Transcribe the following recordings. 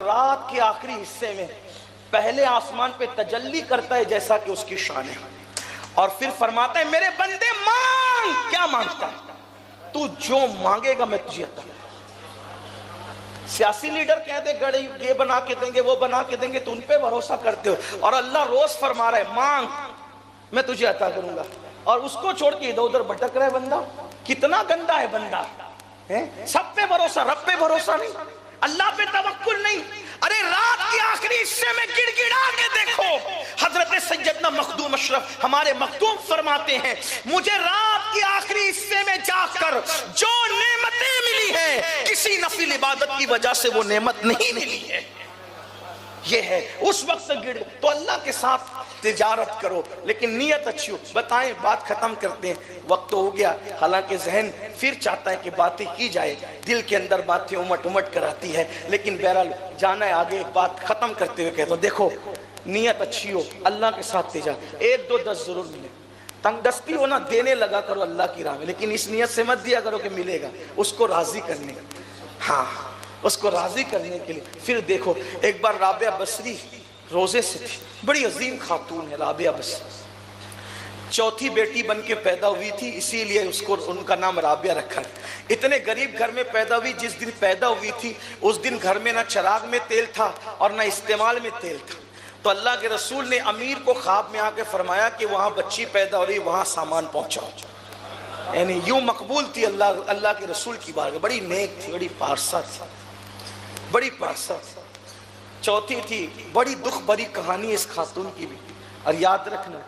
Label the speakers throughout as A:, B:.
A: रात के आखिरी हिस्से में पहले आसमान पे तजल्ली करता है जैसा कि उसकी शान है, और फिर फरमाता है मेरे बंदे मांग। क्या मांगता है? तू जो मांगेगा मैं तुझे अता। सियासी लीडर कहते गड़े ये बना के देंगे वो बना के देंगे, तो उन पे भरोसा करते हो, और अल्लाह रोज फरमा रहा है मांग मैं तुझे अता करूंगा, और उसको छोड़ के इधर उधर भटक रहा है बंदा। कितना गंदा है बंदा है। सब पे भरोसा, रब पे भरोसा नहीं, अल्लाह पे तवक्कुल नहीं। अरे रात के आखिरी हिस्से में गिड़गिड़ा के देखो, हजरत सैयदना मखदूम अशरफ हमारे मखदूम फरमाते हैं मुझे रात के आखिरी हिस्से में जाकर जो नेमतें मिली है किसी नफिल इबादत की वजह से वो नेमत नहीं मिली है। ये है उस वक्त गिड़। तो अल्लाह के साथ तिजारत करो, लेकिन नीयत अच्छी हो। बताएं, बात खत्म करते हैं, वक्त तो हो गया। हालांकि जहन फिर चाहता है कि बातें की जाए, दिल के अंदर बातें उमट उमट कराती है, लेकिन बहरहाल जाना है आगे। बात खत्म करते हुए कहता हूं, देखो नीयत अच्छी हो, अल्लाह के साथ तिजारत, 1 2 10 जरूर मिले। तंगदस्ती हो ना, देने लगा करो अल्लाह की राह में, लेकिन इस नीयत से मत दिया करो कि मिलेगा, उसको राजी करने। हाँ, उसको राजी करने के लिए। फिर देखो, एक बार राबिया बसरी रोजे से थी, बड़ी अजीम खातून है राबिया बसरी, चौथी बेटी बन के पैदा हुई थी, इसीलिए उसको उनका नाम राबिया रखा है। इतने गरीब घर में पैदा हुई, जिस दिन पैदा हुई थी उस दिन घर में ना चिराग में तेल था और ना इस्तेमाल में तेल था। तो अल्लाह के रसूल ने अमीर को ख्वाब में आके फरमाया कि वहाँ बच्ची पैदा हो रही, वहाँ सामान पहुँचाओ। यानी यूं मकबूल थी अल्लाह के रसूल की बात। बड़ी नेक थी, बड़ी पारसा थी, बड़ी पारसा। चौथी थी। बड़ी दुख भरी कहानी इस खातून की भी। और याद रखना,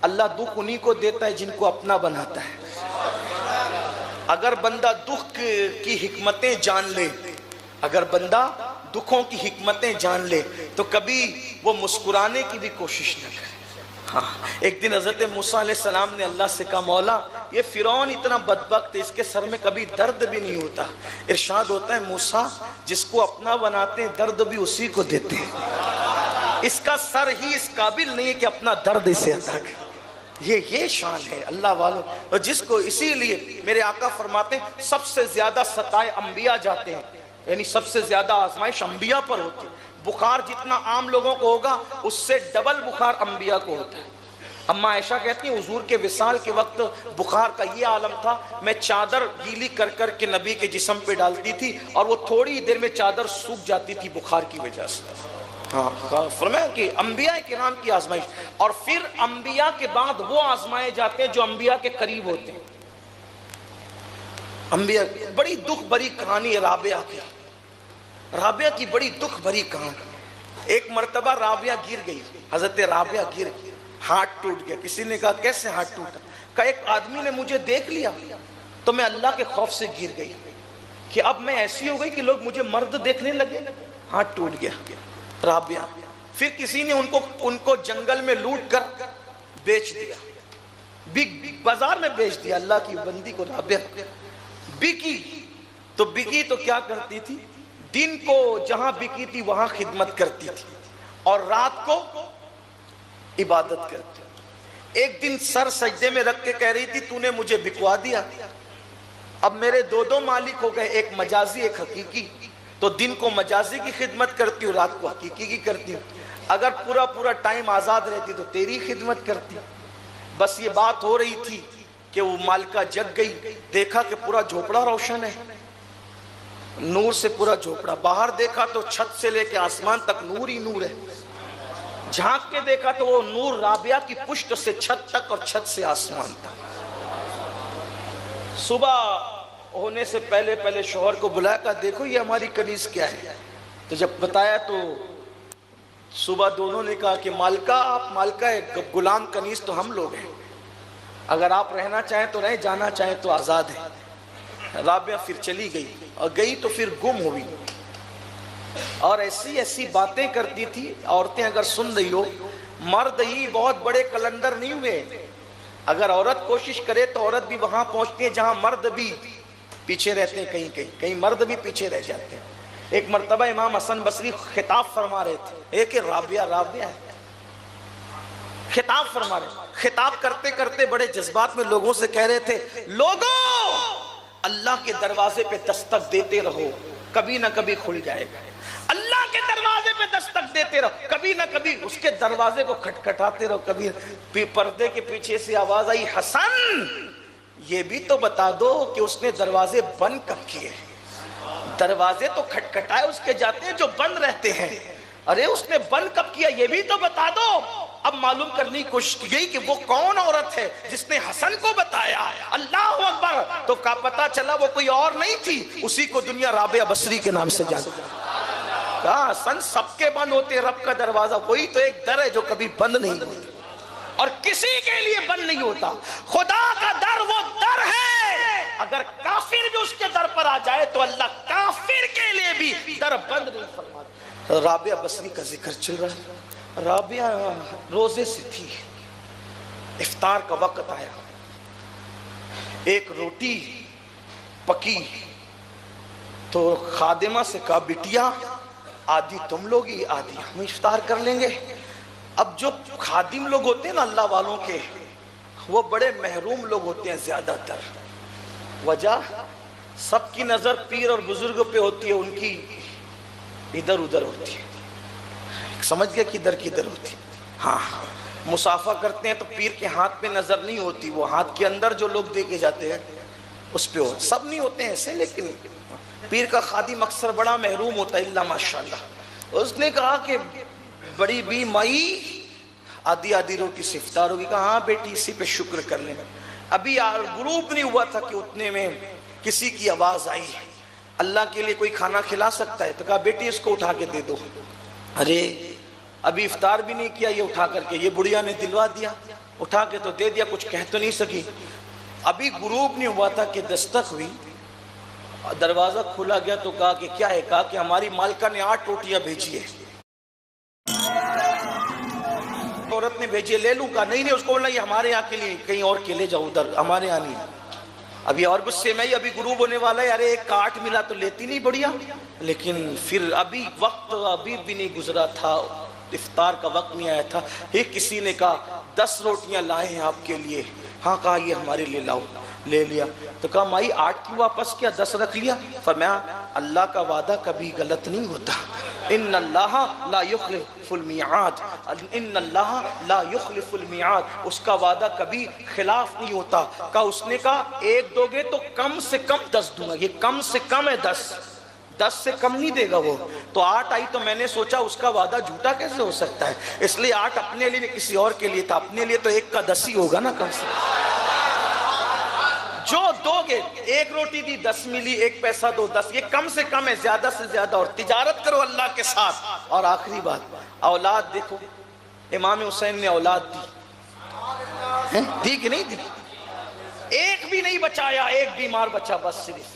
A: अल्लाह दुख उन्हीं को देता है जिनको अपना बनाता है। अगर बंदा दुख की हिकमतें जान ले, अगर बंदा दुखों की हिकमतें जान ले, तो कभी वो मुस्कुराने की भी कोशिश न करे। हाँ, एक दिन हजरत मूसा अलैहिस्सलाम ने अल्लाह से कहा, मौला ये फिरौन इतना बदबख्त है, इसके सर में कभी दर्द भी नहीं होता। इरशाद होता है, मूसा जिसको अपना बनाते हैं दर्द भी उसी को देते हैं, इसका सर ही इस काबिल नहीं है कि अपना दर्द इसे अता करे। ये शान है अल्लाह वालों। और जिसको, इसीलिए मेरे आका फरमाते हैं सबसे ज्यादा सताए अंबिया जाते हैं, यानी सबसे ज्यादा आजमाइश अंबिया पर होती है। बुखार जितना आम लोगों को होगा उससे डबल बुखार अंबिया को होता है। अम्मा आयशा कहती है हुजूर के विसाल के वक्त बुखार का ये आलम था, मैं चादर गीली कर कर के नबी के जिस्म पे डालती थी और वो थोड़ी देर में चादर सूख जाती थी बुखार की वजह से। हाँ, फरमाया कि अंबिया के नाम की आजमाइश। और फिर अंबिया के बाद वो आजमाए जाते हैं जो अंबिया के करीब होते हैं। अंबिया, बड़ी दुख भरी कहानी है राबिया की। राबिया की बड़ी दुख भरी कहानी। एक मर्तबा राबिया गिर गई, हजरत राबिया गिर गई, हाथ टूट गया। किसी ने कहा कैसे हाथ टूटा? कहा एक आदमी ने मुझे देख लिया तो मैं अल्लाह के खौफ से गिर गई कि अब मैं ऐसी हो गई कि लोग मुझे मर्द देखने लगे, हाथ टूट गया राबिया। फिर किसी ने उनको जंगल में लूट कर बेच दिया, बिग बाजार में बेच दिया। अल्लाह की बंदी को राबिया बिकी। तो बिकी तो क्या करती थी, दिन को जहां बिकी थी वहां खिदमत करती थी और रात को इबादत करती। एक दिन सर सजदे में रख के कह रही थी तूने मुझे बिकवा दिया, अब मेरे दो मालिक हो गए, एक मजाजी एक हकीकी। तो दिन को मजाजी की खिदमत करती हूँ, रात को हकीकी की करती हूँ। अगर पूरा टाइम आजाद रहती तो तेरी खिदमत करती। बस ये बात हो रही थी कि वो मालिका जग गई, देखा कि पूरा झोपड़ा रोशन है, नूर से पूरा झोपड़ा। बाहर देखा तो छत से लेके आसमान तक नूर ही नूर है। झांक के देखा तो वो नूर राबिया की पुष्ट से छत तक और छत से आसमान तक। सुबह होने से पहले शौहर को बुलाया, कहा देखो ये हमारी कनीज क्या है। तो जब बताया तो सुबह दोनों ने कहा कि मालिका आप मालिका है, गुलाम कनीज तो हम लोग हैं, अगर आप रहना चाहें तो रहे, जाना चाहें तो आजाद है। राबिया फिर चली गई और गई तो फिर गुम हुई और ऐसी बातें करती थी। औरतें अगर सुन रही हो, मर्द ही बहुत बड़े कलंदर नहीं हुए। अगर औरत कोशिश करे तो औरत भी वहां पहुंचती है जहां मर्द भी पीछे रहते हैं, कहीं मर्द भी पीछे रह जाते हैं। एक मर्तबा इमाम हसन बसरी खिताब फरमा रहे थे, एक राबिया है, खिताब फरमा रहे। खिताब करते करते बड़े जज्बात में लोगों से कह रहे थे, लोगों अल्लाह के दरवाजे पे दस्तक देते रहो, कभी ना कभी खुल जाएगा। अल्लाह के देते रहो, कभी ना कभी उसके दरवाजे को खटखटाते रहो। कभी पर्दे के पीछे से आवाज आई, हसन ये भी तो बता दो कि उसने दरवाजे बंद कब किए। दरवाजे तो खटखटाए उसके जाते हैं जो बंद रहते हैं, अरे उसने बंद कब किया ये भी तो बता दो। अब मालूम करने की कोशिश की गई कि वो कौन औरत है जिसने हसन को बताया। अल्लाह अकबर। तो का पता चला वो कोई और नहीं थी, उसी को दुनिया राबिया बसरी के नाम से जानती। कहा हसन सबके बंद होते, रब का दरवाजा वही तो एक दर है जो कभी बंद नहीं होता और किसी के लिए बंद नहीं होता। खुदा का दर वो दर है, अगर काफिर भी उसके दर पर आ जाए तो अल्लाह काफिर के लिए भी दर बंद नहीं फरमाता। राबिया बसरी का जिक्र चल रहा है। राबिया रोजे से थी, इफ्तार का वक्त आया, एक रोटी पकी तो खादिमा से कहा बिटिया आधी तुम लोगी आधी हम इफ्तार कर लेंगे। अब जो खादिम लोग होते हैं ना अल्लाह वालों के, वो बड़े महरूम लोग होते हैं ज्यादातर। वजह सबकी नजर पीर और बुजुर्ग पे होती है, उनकी इधर उधर होती है। समझ गया किधर किधर होती है। हाँ मुसाफा करते हैं तो पीर के हाथ पे नजर नहीं होती, वो हाथ के अंदर जो लोग दे के जाते हैं उस पे हो। सब नहीं होते हैं ऐसे, लेकिन पीर का खादिम अक्सर बड़ा महरूम होता है इल्ला माशाल्लाह। उसने कहा कि बड़ी बी माई आधी आधी रोटी से इफ्तार होगी। कहा हाँ बेटी इसी पे शुक्र कर लेना। अभी ग्रुप नहीं हुआ था कि उतने में किसी की आवाज आई, अल्लाह के लिए कोई खाना खिला सकता है? तो कहा बेटी इसको उठा के दे दो। अरे अभी इफ्तार भी नहीं किया, ये उठा करके, ये बुढ़िया ने दिलवा दिया, उठा के तो दे दिया, कुछ कह तो नहीं सकी। अभी ग्रुप नहीं हुआ था कि दस्तक हुई, दरवाजा खोला गया तो कहा कि क्या है? कहा कि हमारी मालिका ने 8 रोटियां भेजी है। औरत ने भेजी, ले लूं? कहा नहीं नहीं, उसको बोला ये हमारे यहाँ के लिए, कहीं और के ले जाओ, उधर हमारे यहाँ नहीं। अभी और गुस्से में ही अभी ग्रुप होने वाला है, अरे एक काट मिला तो लेती नहीं बढ़िया। लेकिन फिर अभी वक्त अभी भी नहीं गुजरा था, इफ्तार का वक्त नहीं आया था। एक किसी ने कहा 10 रोटियां लाए हैं आपके लिए। हाँ कहा ये हमारे लिए लाओ, ले लिया। तो कहा माई 8 की वापस किया, 10 रख लिया। फरमाया अल्लाह का वादा कभी गलत नहीं होता। इन्नल्लाह ला युखलिफुल मिआद, इन्नल्लाह ला युखलिफुल मिआद, उसका वादा कभी खिलाफ नहीं होता। कहा उसने कहा 1 दोगे तो कम से कम 10 दूंगा। ये कम से कम है 10 से कम नहीं देगा वो। तो 8 आई तो मैंने सोचा उसका वादा झूठा कैसे हो सकता है, इसलिए 8 अपने लिए किसी और के लिए था। अपने लिए तो 1 का 10 ही होगा ना कम से। जो दोगे, 1 रोटी दी 10 मिली, 1 पैसा दो 10, ये कम से कम है, ज्यादा से ज्यादा। और तिजारत करो अल्लाह के साथ। और आखिरी बात, औलाद देखो, इमाम हुसैन ने औलाद दी, दी कि नहीं दी? एक भी नहीं बचाया, एक बीमार बचा बस सिर्फ।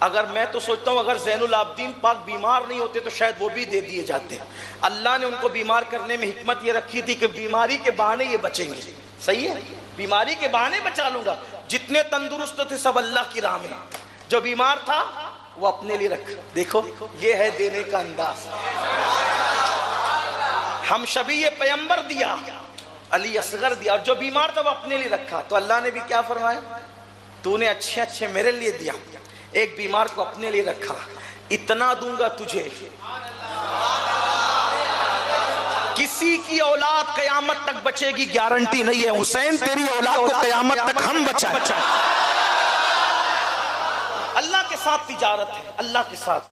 A: अगर मैं तो सोचता हूँ अगर ज़ैनुल आबिदीन पाक बीमार नहीं होते तो शायद वो भी दे दिए जाते। अल्लाह ने उनको बीमार करने में हिकमत ये रखी थी कि बीमारी के बहाने ये बचेंगे। सही है, बीमारी के बहाने बचा लूंगा। जितने तंदुरुस्त थे सब अल्लाह की राह में, जो बीमार था वो अपने लिए रख। देखो ये है देने का अंदाज। हम शबी पैगंबर दिया, अली असगर दिया, और जो बीमार था वो अपने लिए रखा। तो अल्लाह ने भी क्या फरमाया, तूने अच्छे अच्छे मेरे लिए दिया, एक बीमार को अपने लिए रखा, इतना दूंगा तुझे। किसी की औलाद कयामत तक बचेगी गारंटी नहीं है। हुसैन तेरी औलाद को कयामत तक हम बचाएं। अल्लाह के साथ तिजारत है, अल्लाह के साथ।